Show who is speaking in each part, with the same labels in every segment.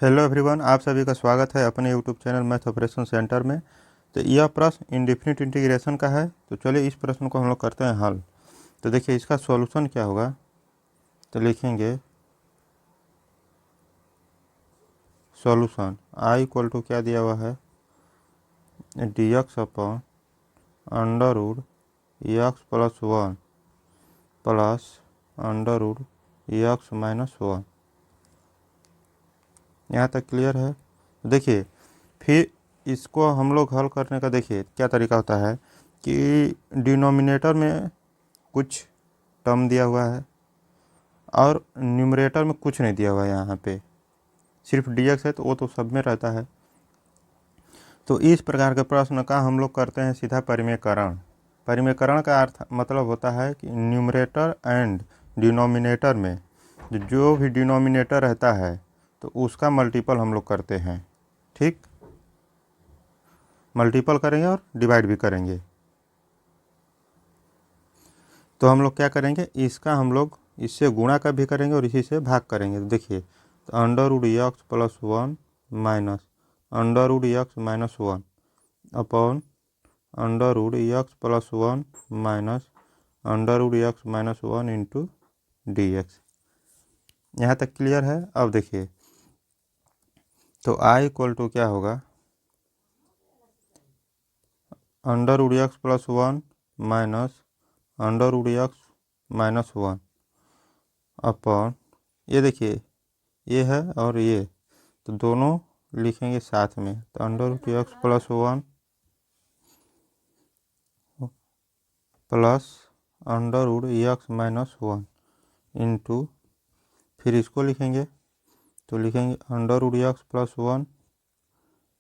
Speaker 1: Hello everyone, आप सभी का स्वागत है अपने YouTube channel math operation centre में। तो यह प्रश्न इंडेफिनिट इंटीग्रेशन का है। तो चलिए इस प्रश्न को हम लोग करते हैं हल। तो देखिए इसका सॉल्यूशन क्या होगा। तो लिखेंगे सॉल्यूशन आई इक्वल टू क्या दिया हुआ है, D X upon under root x plus one plus under root x minus one. यहाँ तक क्लियर है। देखिए फिर इसको हम लोग हल करने का देखिए क्या तरीका होता है कि डिनोमिनेटर में कुछ टर्म दिया हुआ है और न्यूमरेटर में कुछ नहीं दिया हुआ है। यहाँ पे सिर्फ dx है तो वो तो सब में रहता है। तो इस प्रकार के प्रश्न का हम लोग करते हैं सीधा परिमेयकरण। परिमेयकरण का अर्थ मतलब होता है कि न्यूमरेटर एंड डिनोमिनेटर में जो भी डिनोमिनेटर रहता है तो उसका मल्टीपल हम लोग करते हैं। ठीक, मल्टीपल करेंगे और डिवाइड भी करेंगे। तो हम लोग क्या करेंगे, इसका हम लोग इससे गुणा का भी करेंगे और इसी से भाग करेंगे। तो देखिए तो under root x plus one minus under root x minus one upon under root x plus one minus under root x minus one into D x. यहाँ तक क्लियर है। अब देखिए तो आई इक्वल टू क्या होगा, under root x plus one minus under root x minus one upon, ये देखिए ये है और ये, तो दोनों लिखेंगे साथ में। तो under root x plus one plus under root x minus one into, फिर इसको लिखेंगे तो लिखेंगे under root x plus one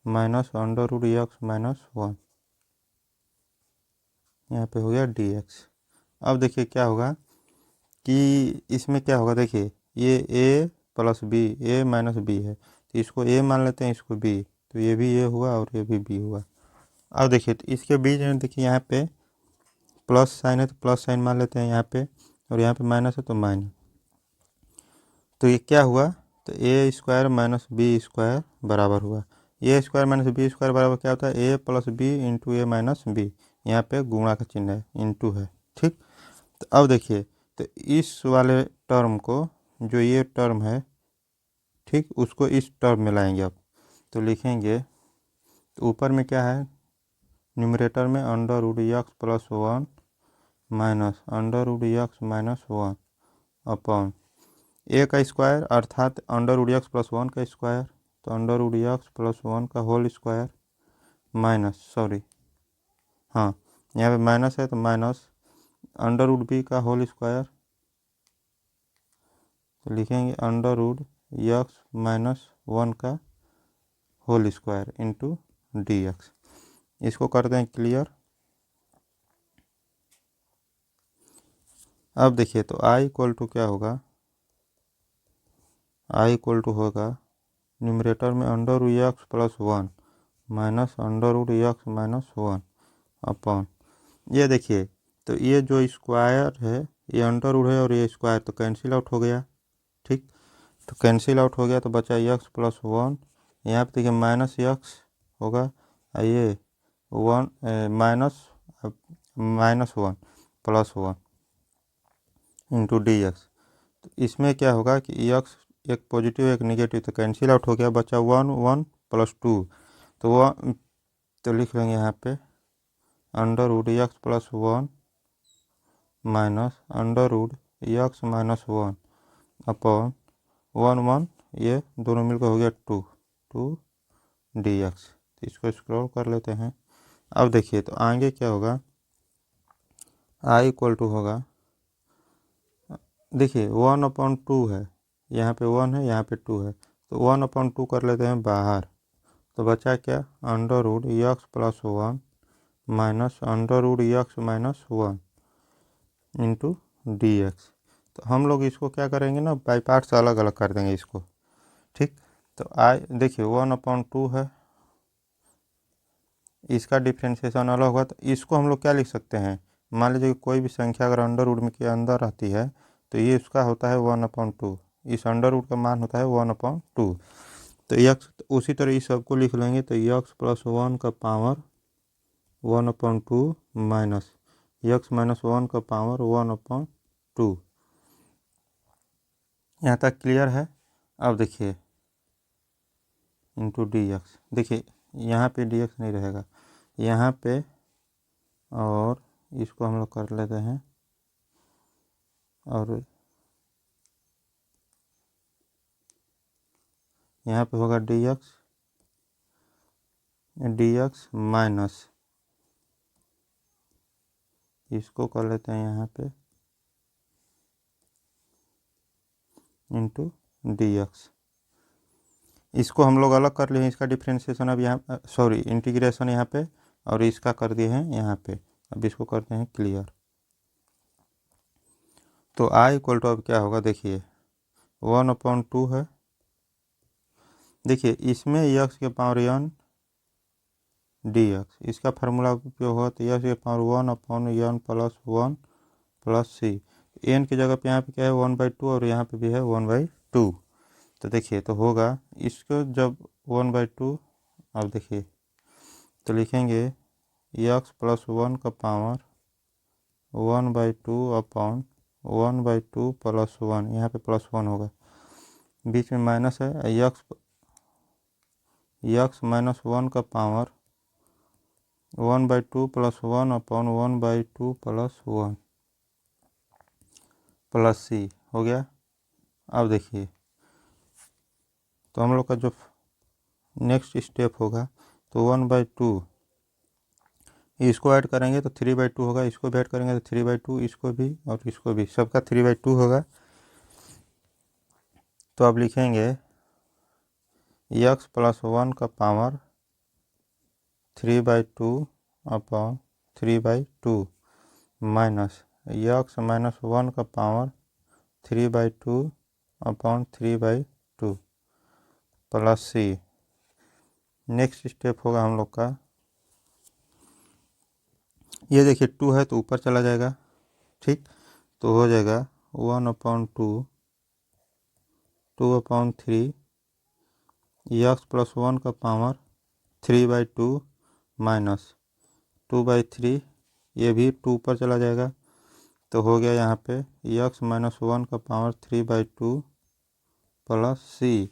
Speaker 1: minus under root x minus one. यहाँ पे हो गया डी एक्स। अब देखिए क्या होगा कि इसमें क्या होगा, देखिए ये ए प्लस बी, ए माइनस बी है तो इसको ए मान लेते हैं, इसको बी, तो ये भी ए हुआ और ये भी बी हुआ। अब देखिए तो इसके बीच में देखिए यहाँ पे प्लस साइन है तो प्लस साइन मान लेते हैं यहाँ पे, और यहाँ पे माइनस है तो माइनस। तो ये क्या हुआ, तो ए स्क्वायर माइनस बी स्क्वायर बराबर हुआ, ए स्क्वायर माइनस बी स्क्वायर बराबर क्या होता है, ए प्लस बी इंटू ए माइनस बी। यहाँ पे गुणा का चिन्ह है, इंटू है। ठीक, तो अब देखिए तो इस वाले टर्म को, जो ये टर्म है ठीक, उसको इस टर्म में लाएंगे। अब तो लिखेंगे तो ऊपर में क्या है, न्यूमरेटर में under root x plus one minus under root x minus one upon a का स्क्वायर अर्थात under root x plus one का स्क्वायर, तो under root x plus one का होल स्क्वायर माइनस, सॉरी हाँ यहाँ पे माइनस है तो माइनस अंडर रूट बी का होल स्क्वायर, तो लिखेंगे under root x minus one का whole square into D x. इसको करते हैं क्लियर। अब देखिए तो आई इक्वल टू क्या होगा, आई इक्वल टू होगा न्यूमरेटर में under root x plus one minus under root x minus one upon, ये देखिए तो ये जो स्क्वायर है ये अंडर रूट है और ये स्क्वायर तो कैंसिल आउट हो गया। ठीक, तो कैंसिल आउट हो गया तो बचा एक्स प्लस वन, यहाँ पे देखिए माइनस एक्स होगा और ये one minus minus one plus one into D X. तो इसमें क्या होगा कि एक्स एक पॉजिटिव एक निगेटिव तो कैंसिल आउट हो गया, बचा वन वन प्लस टू, तो वन तो लिख लेंगे यहाँ पे under root x plus one minus under root x minus one upon one one, ये दोनों मिलकर हो गया टू, टू डी एक्स। तो इसको स्क्रॉल कर लेते हैं। अब देखिए तो आगे क्या होगा, आई इक्वल टू होगा, देखिए वन अपॉन टू है, यहाँ पे वन है यहाँ पे टू है, तो वन अपॉन टू कर लेते हैं बाहर, तो बचा क्या under root x plus one minus under root x minus one into D X. तो हम लोग इसको क्या करेंगे ना, बाई पार्ट्स अलग अलग कर देंगे इसको। ठीक, तो आई देखिए वन अपॉन टू है, इसका डिफ्रेंशिएशन अलग हुआ, तो इसको हम लोग क्या लिख सकते हैं, मान लीजिए कोई भी संख्या अगर अंडर रूट में के अंदर रहती है तो ये इसका होता है वन अपॉन टू, इस अंडर रूट का मान होता है वन अपॉन टू। तो यक्स उसी तरह इस सबको लिख लेंगे, तो यक्स प्लस 1 का पावर 1/2 माइनस यक्स माइनस 1 का पावर 1/2। यहाँ तक क्लियर है। अब देखिए इंटू डी एक्स, देखिए यहाँ पे डी एक्स नहीं रहेगा यहाँ पे, और इसको हम लोग कर लेते हैं, और यहाँ पे होगा डी एक्स माइनस, इसको कर लेते हैं यहाँ पे इंटू डी एक्स। इसको हम लोग अलग कर लिए हैं, इसका डिफ्रेंशिएशन अब यहाँ, सॉरी इंटीग्रेशन यहाँ पे, और इसका कर दिए हैं यहाँ पे। अब इसको करते हैं क्लियर। तो आई इक्वल टू अब क्या होगा, देखिए 1/2 है। देखिए इसमें यक्स के पावर n डी एक्स, इसका फार्मूला उपयोग होगा, तो यक्स के power 1/n plus 1 plus c. N की जगह पे यहाँ पे क्या है 1/2, और यहाँ पे भी है 1/2। तो देखिए तो होगा इसको जब 1/2, अब देखिए तो लिखेंगे यक्स प्लस 1 का पावर 1/2 प्लस 1, यहाँ पे प्लस 1 होगा, बीच में माइनस है, यक्स माइनस 1 का पावर 1/2 प्लस 1/1/2 प्लस 1 प्लस सी हो गया। अब देखिए तो हम लोग का जो नेक्स्ट स्टेप होगा, तो 1/2 इसको ऐड करेंगे तो 3/2 होगा, इसको भी ऐड करेंगे तो 3/2, इसको भी और इसको भी, सबका 3/2 होगा। तो अब लिखेंगे यक्स प्लस 1 का पावर 3/2/3/2 माइनस यक्स माइनस 1 का पावर 3/2/3/2 प्लस सी। नेक्स्ट स्टेप होगा हम लोग का, ये देखिए 2 है तो ऊपर चला जाएगा, ठीक, तो हो जाएगा 1/2 2/3 यक्स प्लस 1 का पावर 3/2 माइनस 2/3, ये भी 2 ऊपर चला जाएगा, तो हो गया यहाँ पे यक्स माइनस 1 का पावर 3/2 प्लस सी।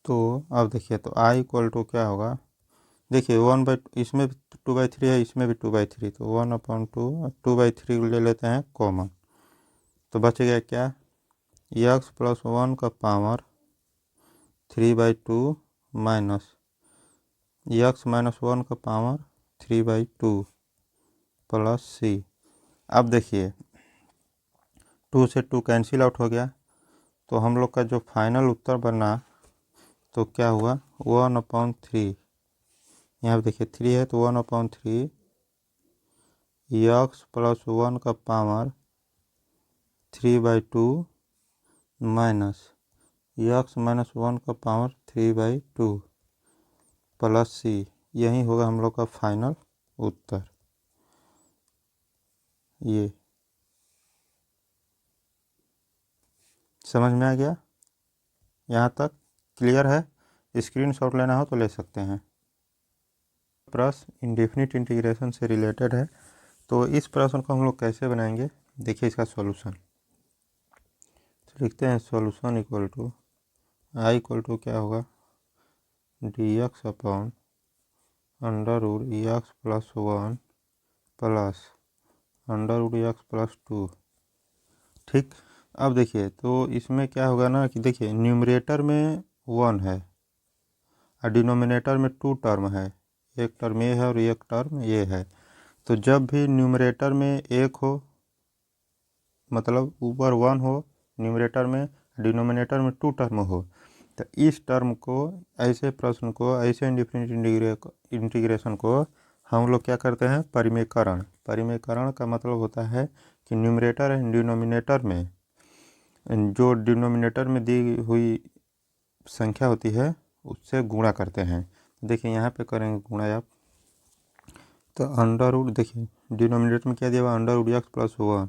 Speaker 1: तो अब देखिए तो आई इक्वल टू क्या होगा, देखिए इसमें भी 2/3 है, इसमें भी 2/3, तो 1/2 2/3 ले लेते हैं कॉमन, तो बच गया क्या, यक्स प्लस 1 का पावर 3/2 माइनस यक्स माइनस 1 का पावर 3/2 प्लस सी। अब देखिए 2 से 2 कैंसिल आउट हो गया, तो हम लोग का जो फाइनल उत्तर बना तो क्या हुआ 1/3, यहाँ पे देखिए 3 है तो 1/3 यक्स प्लस 1 का पावर 3/2 माइनस यक्स माइनस 1 का पावर 3/2 प्लस सी। यही होगा हम लोग का फाइनल उत्तर। ये समझ में आ गया, यहाँ तक क्लियर है। स्क्रीनशॉट लेना हो तो ले सकते हैं। प्रश्न इंडेफिनिट इंटीग्रेशन से रिलेटेड है, तो इस प्रश्न को हम लोग कैसे बनाएंगे, देखिए इसका सॉल्यूशन। तो लिखते हैं solution equal to I equal to क्या होगा D X upon under root x plus 1 plus under root x plus 2, ठीक। अब देखिए तो इसमें क्या होगा ना कि देखिए न्यूमरेटर में 1 है और डिनोमिनेटर में 2 टर्म है, एक टर्म ये है और एक टर्म ये है। तो जब भी न्यूमरेटर में 1 हो, मतलब ऊपर 1 हो न्यूमरेटर में, डिनोमिनेटर में 2 टर्म हो, तो इस टर्म को, ऐसे प्रश्न को, ऐसे इंडेफिनिट इंटीग्रेशन को हम लोग क्या करते हैं, परिमेयकरण। परिमेयकरण का मतलब होता है कि न्यूमरेटर एंड डिनोमिनेटर में, जो डिनोमिनेटर में दी हुई संख्या होती है उससे गुणा करते हैं। देखिए यहाँ पे करेंगे गुणा आप, तो अंडर रूट, देखिए डिनोमिनेटर में क्या दिया हुआ अंडर रूट एक्स प्लस 1,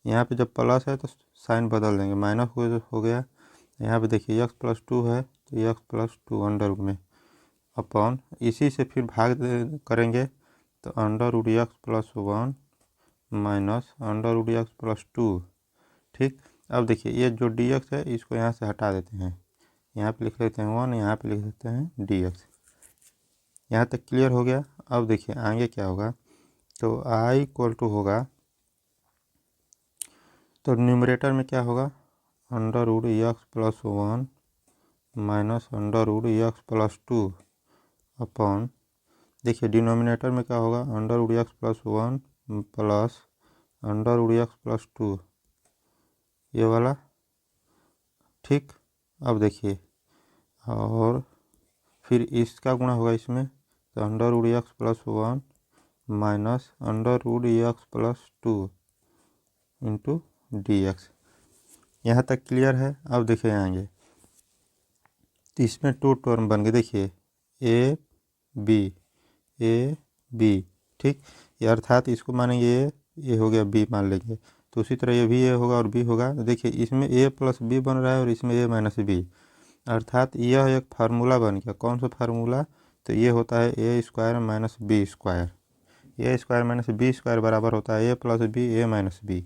Speaker 1: यहाँ पे जब प्लस है तो साइन बदल देंगे, माइनस हो गया यहाँ पे देखिए एक्स प्लस टू है तो X plus two under root में अपॉन इसी से फिर भाग करेंगे तो under root x plus one minus under root x plus two. ठीक, अब देखिए ये जो डी एक्स है इसको यहाँ से हटा देते हैं, यहाँ पे लिख लेते हैं वन, यहाँ पे लिख देते हैं डी एक्स। यहाँ तक क्लियर हो गया। अब देखिए आगे क्या होगा, तो आई इक्वल टू होगा, तो न्यूमरेटर में क्या होगा under root x plus one minus under root x plus two upon, देखिए डिनोमिनेटर में क्या होगा under root x plus one plus under root x plus two, ये वाला। ठीक, अब देखिए और फिर इसका गुणा होगा इसमें, तो under root x plus one minus under root x plus two into D x. यहाँ तक क्लियर है। अब देखिए आएंगे तो इसमें टू टर्म बन गए, देखिए ए बी। ठीक, ये अर्थात इसको मानेंगे ये हो गया बी मान लेंगे, तो उसी तरह ये भी ए होगा और बी होगा। तो देखिए इसमें ए प्लस बी बन रहा है और इसमें ए माइनस बी, अर्थात यह एक फार्मूला बन गया। कौन सा फार्मूला, तो ये होता है a square minus b square. A square minus b square बराबर होता है ए प्लस बी ए माइनस बी।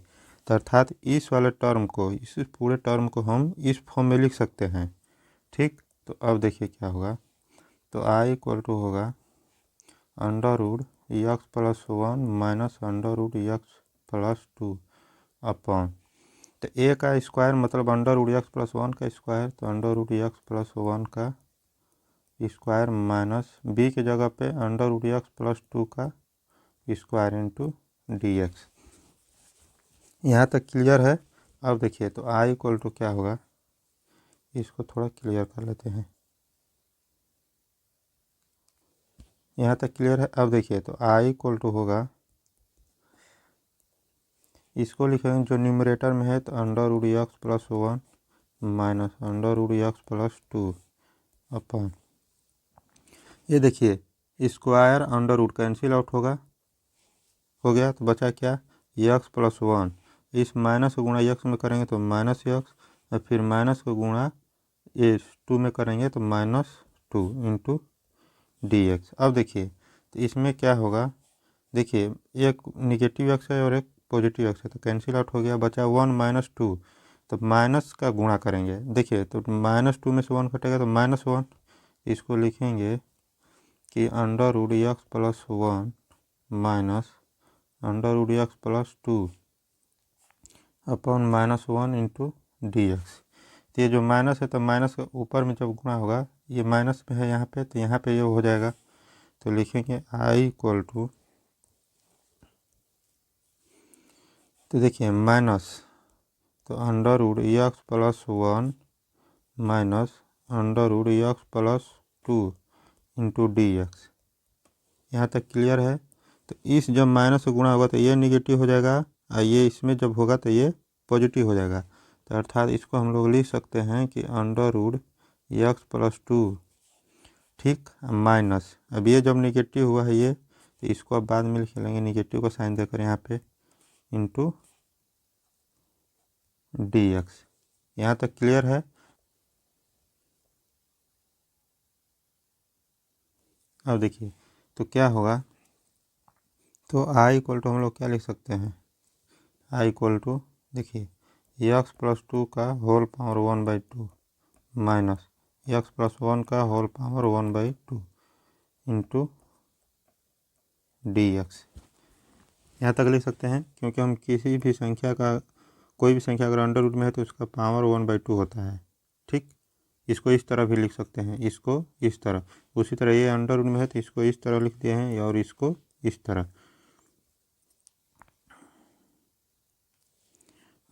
Speaker 1: तो अर्थात इस वाले टर्म को, इस पूरे टर्म को हम इस फॉर्म में लिख सकते हैं। ठीक, तो अब देखिए क्या होगा, तो आई इक्वल टू होगा under root x plus one minus under root x plus two upon, तो ए का स्क्वायर मतलब under root x plus one का स्क्वायर, तो under root x plus one का स्क्वायर माइनस बी की जगह पे under root x plus two का स्क्वायर इंटू डी एक्स। यहाँ तक क्लियर है। अब देखिए तो आई इक्वल टू क्या होगा, इसको थोड़ा क्लियर कर लेते हैं। यहाँ तक क्लियर है। अब देखिए तो आई इक्वल टू होगा, इसको लिखेंगे जो न्यूमरेटर में है तो under root x plus one minus under root x plus two upon, ये देखिए square under root cancel out होगा, हो गया, तो बचा क्या एक्स प्लस वन, इस माइनस को गुणा एक्स में करेंगे तो माइनस एक्स, और फिर माइनस को गुणा इस टू में करेंगे तो minus two into D x. अब देखिए तो इसमें क्या होगा, देखिए एक निगेटिव एक्स है और एक पॉजिटिव एक्स है, तो कैंसिल आउट हो गया, बचा वन माइनस टू, तो माइनस का गुणा करेंगे। देखिए तो माइनस टू में से वन कटेगा तो माइनस वन, इसको लिखेंगे कि under root x plus one minus under root x plus two upon minus one into D X. तो ये जो माइनस है तो माइनस का ऊपर में जब गुणा होगा, ये माइनस में है यहाँ पे, तो यहाँ पे ये हो जाएगा, तो लिखेंगे आई इक्वल टू, तो देखिए माइनस, तो under root x plus one minus under root x plus two into D x. यहाँ तक क्लियर है। तो इस जब माइनस से गुणा होगा तो ये निगेटिव हो जाएगा, और ये इसमें जब होगा तो ये पॉजिटिव हो जाएगा, तो अर्थात इसको हम लोग लिख सकते हैं कि under root x plus two, ठीक, माइनस, अब ये जब निगेटिव हुआ है ये, तो इसको अब बाद में लिख लेंगे निगेटिव का साइन देकर यहाँ पे इंटू डी एक्स। यहाँ तक क्लियर है। अब देखिए तो क्या होगा, तो आई इक्वल टू हम लोग क्या लिख सकते हैं, आई इक्वल टू देखिए एक्स प्लस टू का whole power one by two minus x plus one का whole power one by two into D x. यहाँ तक लिख सकते हैं, क्योंकि हम किसी भी संख्या का, कोई भी संख्या अगर अंडर रूट में है तो उसका पावर वन बाई टू होता है। ठीक, इसको इस तरह भी लिख सकते हैं, इसको इस तरह, उसी तरह ये अंडर रूट में है तो इसको इस तरह लिख दिए हैं और इसको इस तरह।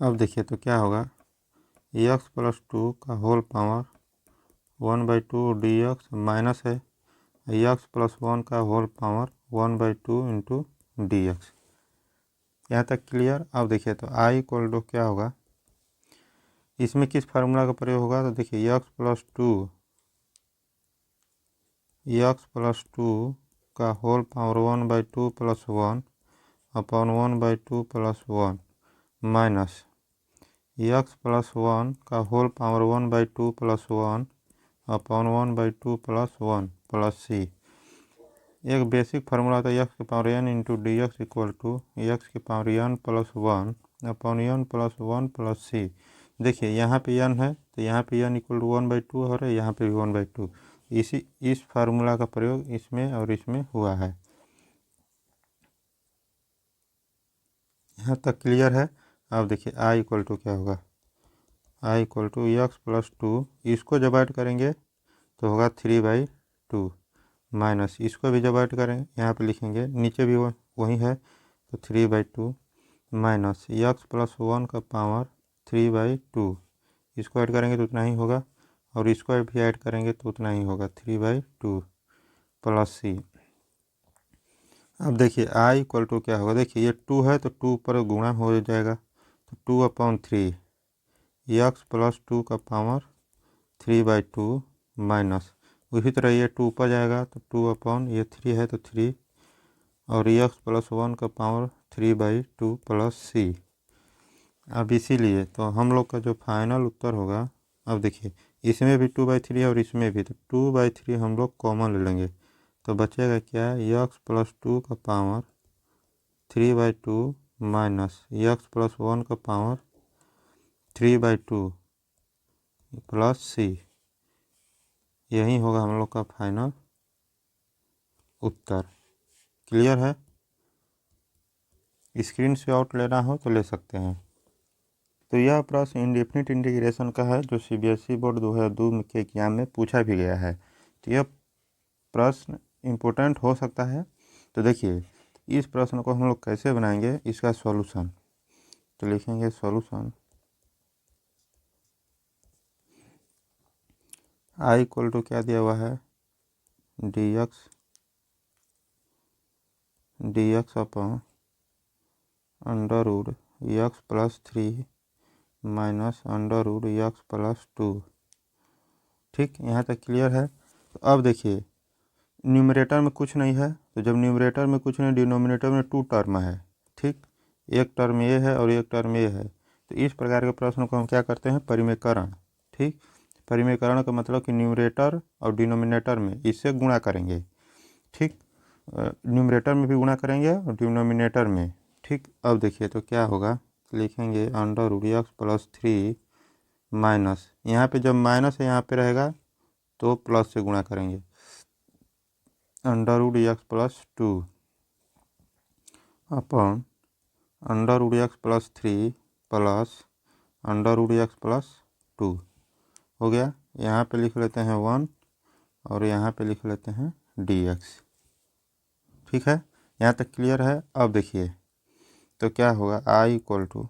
Speaker 1: अब देखिए तो क्या होगा, एक्स प्लस टू का whole power one by two d x minus है एक्स प्लस वन का whole power one by two into D x. यहाँ तक क्लियर। अब देखिए तो आई इक्वल टू क्या होगा, इसमें किस फार्मूला का प्रयोग होगा, तो देखिए एक्स प्लस टू का whole power one by two plus one upon one by two plus one minus x plus one का whole power 1/2 plus 1 upon 1/2 plus 1 plus c. एक बेसिक फार्मूला होता है एक्स की power n into D x equal to x की power n plus 1 upon n plus 1 plus c. देखिए यहाँ पे n है तो यहाँ पे n इक्वल टू 1/2 हो रहा है, यहाँ पे भी 1/2। इस फार्मूला का प्रयोग इसमें और इसमें हुआ है। यहाँ तक क्लियर है। अब देखिए i इक्वल टू क्या होगा, i equal to x plus 2, इसको जब ऐड करेंगे तो होगा 3/2 माइनस इसको भी जब ऐड करें यहाँ पे लिखेंगे, नीचे भी वही है तो 3/2 माइनस एक्स प्लस 1 का पावर 3/2, इसको ऐड करेंगे तो उतना ही होगा और इसको भी ऐड करेंगे तो उतना ही होगा 3/2 प्लस सी। अब देखिए i इक्वल टू क्या होगा, देखिए ये 2 है तो 2 पर गुणा हो जाएगा तो 2/3 एक्स प्लस 2 का पावर 3/2 माइनस उसी तरह ये 2 पर जाएगा तो 2 ये 3 है तो 3 और एक्स प्लस 1 का पावर 3/2 प्लस सी। अब इसीलिए तो हम लोग का जो फाइनल उत्तर होगा, अब देखिए इसमें भी 2/3 है और इसमें भी, तो 2/3 हम लोग कॉमन ले लेंगे तो बचेगा क्या, एक्स प्लस 2 का पावर 3/2 माइनस एक्स प्लस 1 का पावर 3/2 प्लस सी। यही होगा हम लोग का फाइनल उत्तर। क्लियर है? स्क्रीन से आउट लेना हो तो ले सकते हैं। तो यह प्रश्न इंडेफिनिट इंटीग्रेशन का है जो सीबीएसई बोर्ड 2002 के एग्जाम में पूछा भी गया है। तो यह प्रश्न इम्पोर्टेंट हो सकता है। तो देखिए इस प्रश्न को हम लोग कैसे बनाएंगे, इसका सॉल्यूशन तो लिखेंगे सॉल्यूशन i इक्वल टू क्या दिया हुआ है, dx upon under root x plus 3 minus under root x plus 2। ठीक, यहाँ तक क्लियर है। तो अब देखिए न्यूमरेटर में कुछ नहीं है, तो जब न्यूमरेटर में कुछ नहीं, डिनोमिनेटर में 2 टर्म है। ठीक, एक टर्म ये है और एक टर्म ये है। तो इस प्रकार के प्रश्न को हम क्या करते हैं, परिमेयकरण। ठीक, परिमेयकरण का मतलब कि न्यूमरेटर और डिनोमिनेटर में इससे गुणा करेंगे। ठीक, न्यूमरेटर में भी गुणा करेंगे और डिनोमिनेटर में। ठीक, अब देखिए तो क्या होगा, लिखेंगे under root x plus 3 minus, यहाँ पे जब माइनस है यहाँ पे रहेगा तो प्लस से गुणा करेंगे, under root x plus 2 upon under root x plus 3 plus under root x plus 2 हो गया। यहाँ पे लिख लेते हैं 1 और यहाँ पे लिख लेते हैं dx। ठीक है, यहाँ तक क्लियर है। अब देखिए तो क्या होगा, i इक्वल टू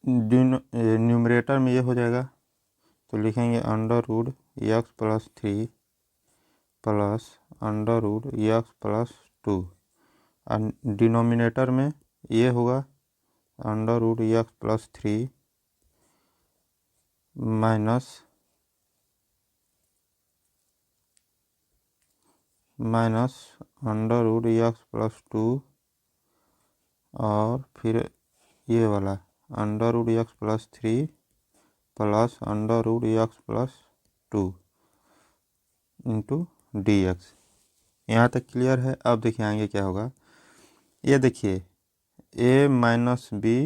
Speaker 1: न्यूमरेटर में ये हो जाएगा तो लिखेंगे under root x plus 3 plus under root x plus 2 और डिनोमिनेटर में ये होगा under root x plus 3 minus under root x plus 2 और फिर ये वाला under root x plus 3 plus under root x plus 2 into D x. यहाँ तक क्लियर है। अब देखिए आगे क्या होगा, ये देखिए a minus b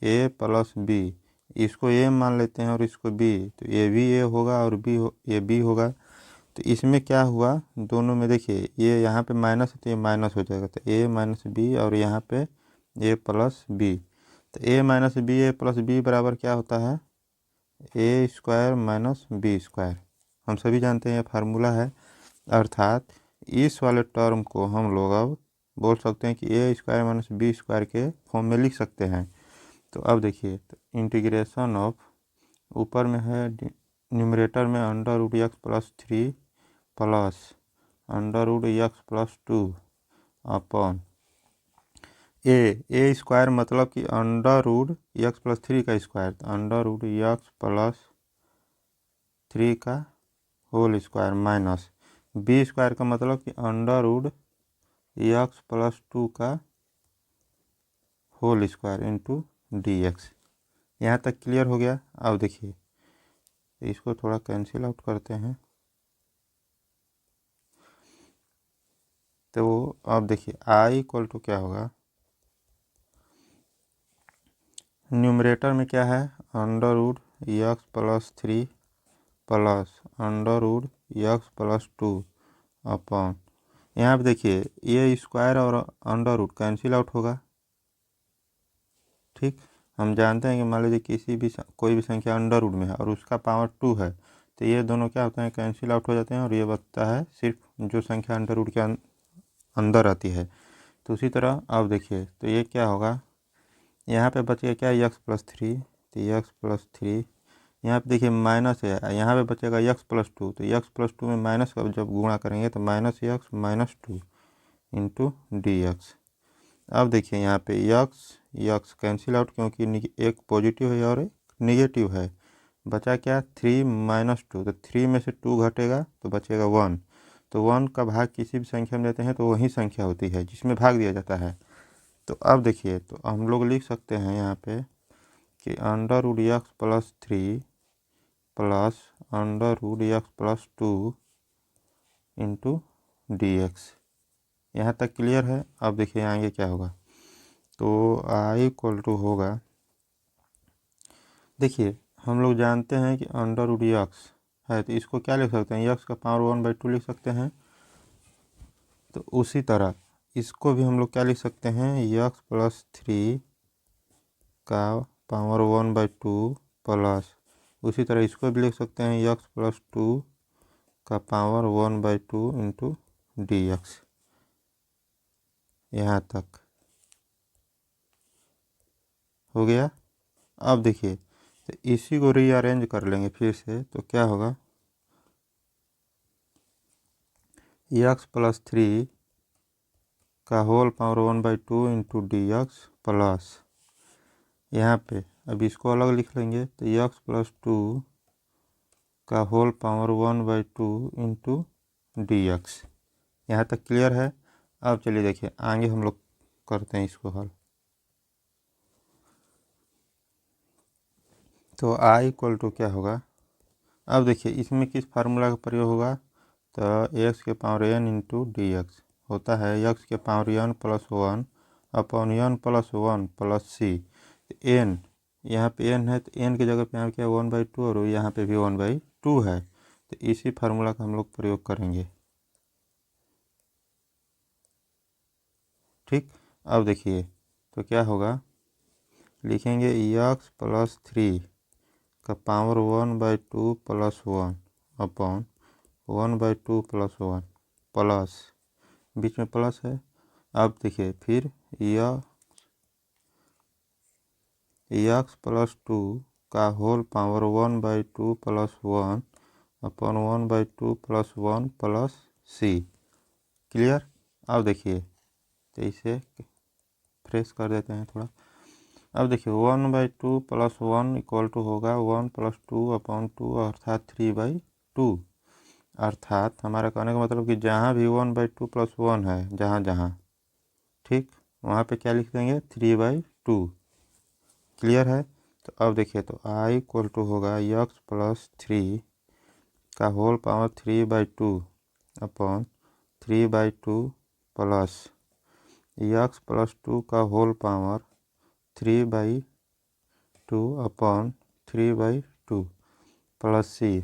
Speaker 1: a plus b, इसको a मान लेते हैं और इसको b, तो ये भी a होगा और ये b होगा। तो इसमें क्या हुआ, दोनों में देखिए ये यहाँ पे माइनस है तो ये माइनस हो जाएगा, तो a माइनस बी और यहाँ पे a प्लस बी। तो a minus b a plus b बराबर क्या होता है, a square minus b square. हम सभी जानते हैं ये फार्मूला है, अर्थात इस वाले टर्म को हम लोग अब बोल सकते हैं कि ए स्क्वायर माइनस बी स्क्वायर के फॉर्म में लिख सकते हैं। तो अब देखिए तो इंटीग्रेशन ऑफ, ऊपर में है न्यूमरेटर में under root x plus 3 plus under root x plus 2 upon a square मतलब कि अंडर रूट एक्स प्लस 3 का स्क्वायर, तो अंडर रूट एक्स प्लस 3 का whole square minus b square का मतलब कि अंडर रूट एक्स प्लस 2 का whole square into D x. यहाँ तक क्लियर हो गया। अब देखिए इसको थोड़ा कैंसिल आउट करते हैं। तो अब देखिए आई इक्वल टू क्या होगा, न्यूमरेटर में क्या है, under root x plus 3 plus under root x plus 2 upon, यहाँ पे देखिए ये स्क्वायर और अंडर रूट कैंसिल आउट होगा। ठीक, हम जानते हैं कि मान लीजिए किसी भी कोई भी संख्या अंडर रूट में है और उसका पावर 2 है, तो ये दोनों क्या होते हैं, कैंसिल आउट हो जाते हैं और ये बचता है सिर्फ जो संख्या अंडर रूट के अंदर आती है। तो उसी तरह अब देखिए तो ये क्या होगा, यहाँ पे बचेगा क्या, x+3, तो x+3, यहाँ पे देखिए माइनस है, यहाँ पे बचेगा x+2, तो x+2 में माइनस का जब गुणा करेंगे तो -x-2 इंटू डी एक्स। अब देखिए यहाँ पे x कैंसिल आउट क्योंकि एक पॉजिटिव है और एक निगेटिव है, बचा क्या 3 - 2, तो 3 में से 2 घटेगा तो बचेगा 1। तो 1 का भाग किसी भी संख्या में देते हैं तो वही संख्या होती है जिसमें भाग दिया जाता है। तो अब देखिए तो हम लोग लिख सकते हैं यहाँ पे कि under root x+3 plus under root x+2 into D x. यहाँ तक क्लियर है। अब देखिए आगे क्या होगा, तो आई इक्वल टू होगा, देखिए हम लोग जानते हैं कि अंडर रूट एक्स है तो इसको क्या लिख सकते हैं, एक्स का पावर 1/2 लिख सकते हैं। तो उसी तरह इसको भी हम लोग क्या लिख सकते हैं, x+3 का पावर 1/2 प्लस, उसी तरह इसको भी लिख सकते हैं x+2 का पावर 1/2 इंटू डी एक्स। यहाँ तक हो गया। अब देखिए तो इसी को रीअरेंज कर लेंगे फिर से, तो क्या होगा, x+3 का whole power 1/2 into D x plus, यहाँ पे अब इसको अलग लिख लेंगे तो x+2 का whole power 1/2 into D x. यहाँ तक क्लियर है। अब चलिए देखिए आगे हम लोग करते हैं इसको हल। तो आई इक्वल टू क्या होगा, अब देखिए इसमें किस फार्मूला का प्रयोग होगा, तो एक्स के power n into D x होता है एक्स के power n+1 upon n+1 plus c. N यहाँ पे n है तो n की जगह पे यहाँ क्या 1/2 और यहाँ पे भी 1/2 है, तो इसी फार्मूला का हम लोग प्रयोग करेंगे। ठीक, अब देखिए तो क्या होगा, लिखेंगे x+3 का power 1/2 plus 1 upon 1/2 plus 1 plus, बीच में प्लस है। अब देखिए फिर यह x+2 का whole power 1/2 plus 1 upon 1/2 plus 1 plus c. Clear. अब देखिए तो इसे फ्रेश कर देते हैं थोड़ा। अब देखिए 1/2 प्लस 1 इक्वल टू होगा 1 + 2 अपॉन 2 अर्थात 3/2। अर्थात हमारा कहने का मतलब कि जहाँ भी 1/2 प्लस 1 है, जहाँ जहाँ ठीक वहाँ पे क्या लिख देंगे 3/2। क्लियर है। तो अब देखिए तो आई इक्वल टू होगा x+3 का whole power 3/2 upon 3/2 plus x+2 का होल पावर 3/2 अपॉन 3/2 प्लस सी।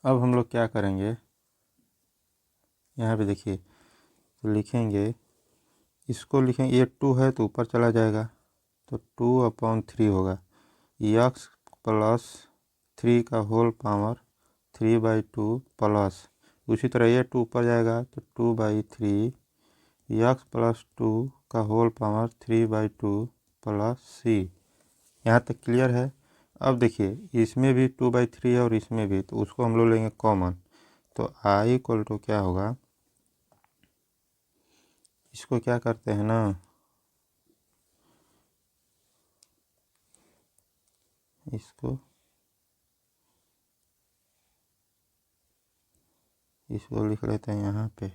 Speaker 1: अब हम लोग क्या करेंगे, यहाँ पे देखिए तो लिखेंगे, इसको लिखेंगे, ये 2 है तो ऊपर चला जाएगा तो 2/3 होगा x+3 का होल पावर 3/2 प्लस, उसी तरह ये 2 ऊपर जाएगा तो 2/3 x+2 का होल पावर 3/2 प्लस सी। यहाँ तक क्लियर है। अब देखिए इसमें भी 2/3 है और इसमें भी, तो उसको हम लोग लेंगे कॉमन, तो आई इक्वल टू क्या होगा, इसको क्या करते हैं ना, इसको लिख लेते हैं यहाँ पे,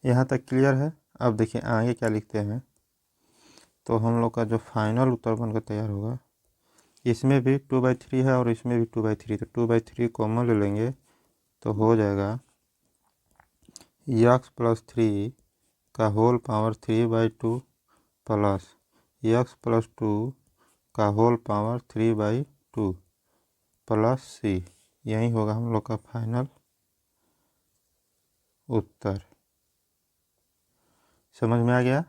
Speaker 1: यहाँ तक क्लियर है। अब देखिए आगे क्या लिखते हैं। तो हम लोग का जो फाइनल उत्तर बनकर तैयार होगा, इसमें भी 2/3 है और इसमें भी 2/3, तो 2/3 कॉमन ले लेंगे तो हो जाएगा x + 3 का होल पावर 3/2 प्लस x + 2 का होल पावर 3/2 प्लस c। यही होगा हम लोग का फाइनल उत्तर। समझ में आ गया?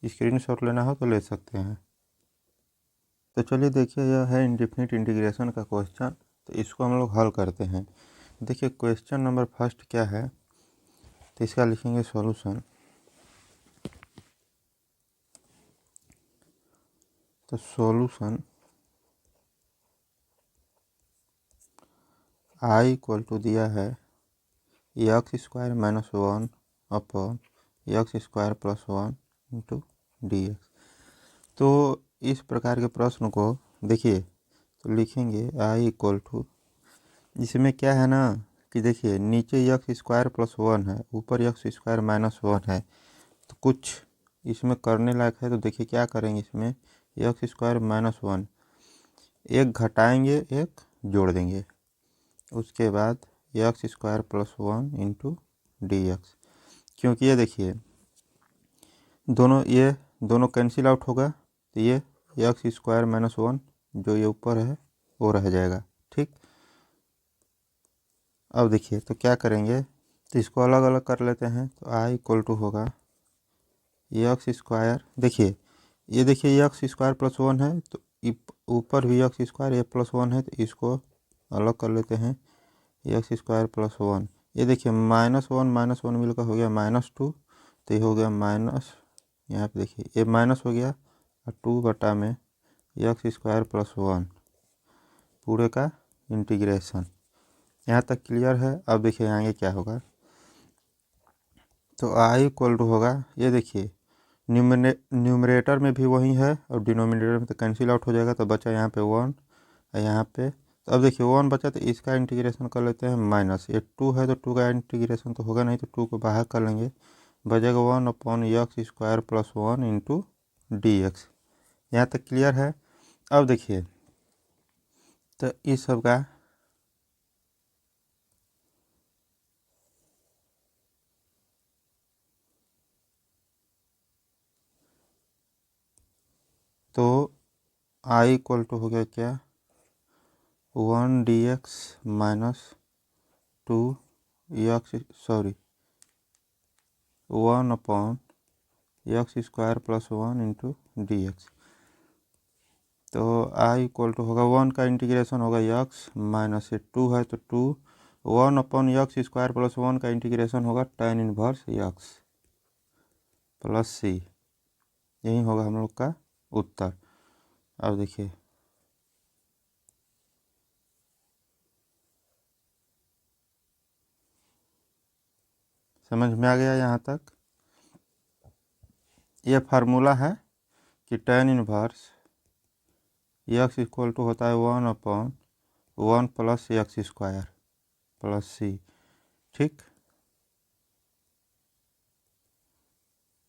Speaker 1: स्क्रीनशॉट लेना हो तो ले सकते हैं। तो चलिए देखिए, यह है इंडेफिनिट इंटीग्रेशन का क्वेश्चन। तो इसको हम लोग हल करते हैं। देखिए क्वेश्चन नंबर फर्स्ट क्या है, तो इसका लिखेंगे सॉल्यूशन। तो सॉल्यूशन i = दिया है x² - 1 अपॉन x² + 1 × dx। तो इस प्रकार के प्रश्न को देखिए तो लिखेंगे i = इसमें क्या है ना कि देखिए नीचे x² + 1 है, ऊपर x² - 1 है। तो कुछ इसमें करने लायक है। तो देखिए क्या करेंगे, इसमें x² - 1 एक घटाएंगे, एक जोड़ देंगे। उसके बाद x² + 1 × dx। क्योंकि ये देखिए ये दोनों कैंसिल आउट होगा, तो ये x² - 1 जो ये ऊपर है वो रह जाएगा। ठीक, अब देखिए तो क्या करेंगे, तो इसको अलग अलग कर लेते हैं। तो i = होगा x²। देखिए ये देखिए x² + 1 है, तो ऊपर भी x², ये +1 है, तो इसको अलग कर लेते हैं। x² + 1, ये देखिए -1 - 1 मिलकर हो गया -2, तो ये हो गया माइनस, यहाँ पे देखिए ये माइनस हो गया और 2 में x² + 1 पूरे का इंटीग्रेशन। यहाँ तक क्लियर है। अब देखिए आगे क्या होगा। तो i = होगा, ये देखिए न्यूमरेटर में भी वही है और डिनोमिनेटर में तो कैंसिल आउट हो जाएगा, तो बचा यहाँ पे 1 और यहाँ पे। तो अब देखिए 1 बचा, तो इसका इंटीग्रेशन कर लेते हैं माइनस। ये 2 है तो 2 का इंटीग्रेशन तो होगा नहीं, तो 2 को बाहर कर लेंगे, बचेगा 1/x² + 1 × dx। यहाँ तक क्लियर है। अब देखिए तो इस सब का तो i = हो गया क्या, 1 dx - 2 1/x² + 1 × dx। तो i = होगा 1 का इंटीग्रेशन होगा x माइनस 2 है तो 2, 1/x² + 1 का इंटीग्रेशन होगा tan 1x प्लस c। यही होगा हम लोग का उत्तर। अब देखिए समझ में आ गया यहाँ तक। ये फार्मूला है कि tan 1 x = होता है 1/1 + x² प्लस c। ठीक,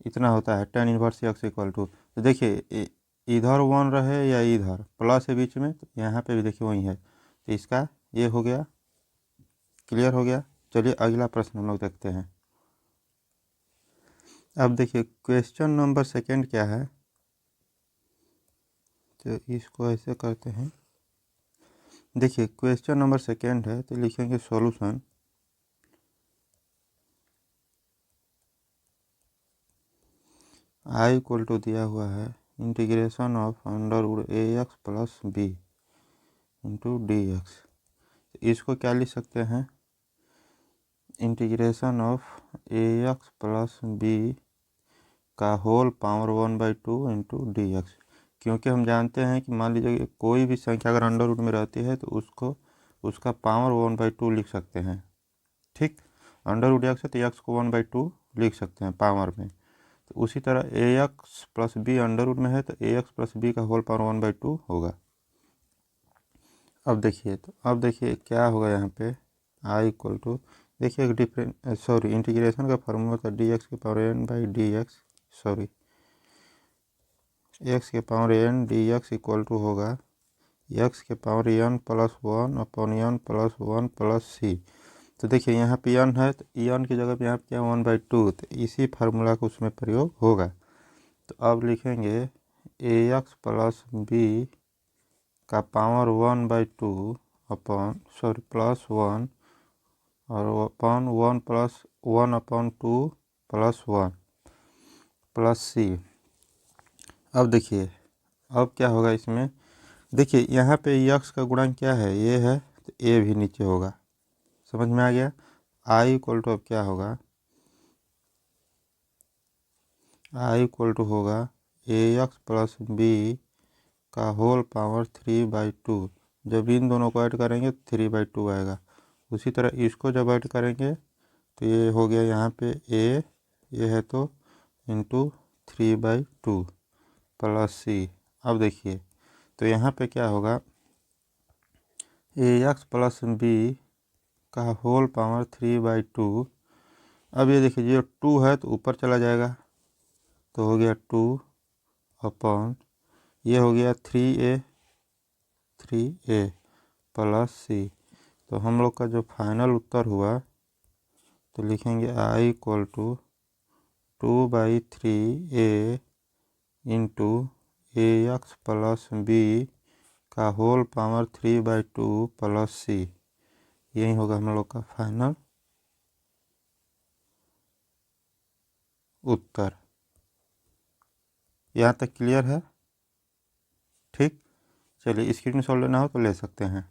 Speaker 1: इतना होता है tan 1 x = तो देखिए इधर 1 रहे या इधर प्लस है बीच में, तो यहाँ पे भी देखिए वही है, तो इसका ये हो गया, क्लियर हो गया। चलिए अगला प्रश्न हम लोग देखते हैं। अब देखिए क्वेश्चन नंबर सेकंड क्या है, तो इसको ऐसे करते हैं। देखिए क्वेश्चन नंबर सेकंड है, तो लिखेंगे सॉल्यूशन i = दिया हुआ है integration of √ax + b × dx। इसको क्या लिख सकते हैं, इंटीग्रेशन ऑफ ax + b का होल पावर 1/2 × dx। क्योंकि हम जानते हैं कि मान लीजिए कोई भी संख्या अगर अंडर रूट में रहती है तो उसका पावर 1/2 लिख सकते हैं। ठीक, अंडर रूट x है तो x को 1/2 लिख सकते हैं पावर में। तो उसी तरह ax + b अंडर रूट में है तो ax + b का होल पावर 1/2 होगा। अब देखिए क्या होगा यहाँ पे, i = देखिए एक इंटीग्रेशन का फार्मूला था डी एक्स के power n by d x, x के power n d x equal to होगा एक्स के power n plus one upon n plus one plus c. तो देखिए यहाँ पे एन है तो एन की जगह पे यहाँ पे क्या 1/2, तो इसी फार्मूला का उसमें प्रयोग होगा। तो अब लिखेंगे ए एक्स प्लस बी का पावर 1/2 प्लस वन और अपॉन 1/2 प्लस वन प्लस सी। अब देखिए अब क्या होगा इसमें, देखिए यहाँ पे यक्स का गुणांक क्या है, ये है, तो ए भी नीचे होगा। समझ में आ गया। आई इक्वल टू अब क्या होगा, आई इक्वल टू होगा ए एक्स प्लस बी का होल पावर 3/2। जब इन दोनों को ऐड करेंगे तो 3/2 आएगा। उसी तरह इसको जब ऐड करेंगे तो ये हो गया यहाँ पे ए, ये है तो इंटू 3/2 प्लस सी। अब देखिए तो यहाँ पे क्या होगा, ए एक्स प्लस बी का होल पावर 3/2। अब ये देखिए जो 2 है तो ऊपर चला जाएगा, तो हो गया 2 अपॉन ये हो गया 3a प्लस सी। तो हम लोग का जो फाइनल उत्तर हुआ तो लिखेंगे I equal to 2/3a into a x plus b का होल पावर 3/2 प्लस सी। यही होगा हम लोग का फाइनल उत्तर। यहाँ तक क्लियर है? ठीक, चलिए स्क्रीनशॉट लेना हो तो ले सकते हैं।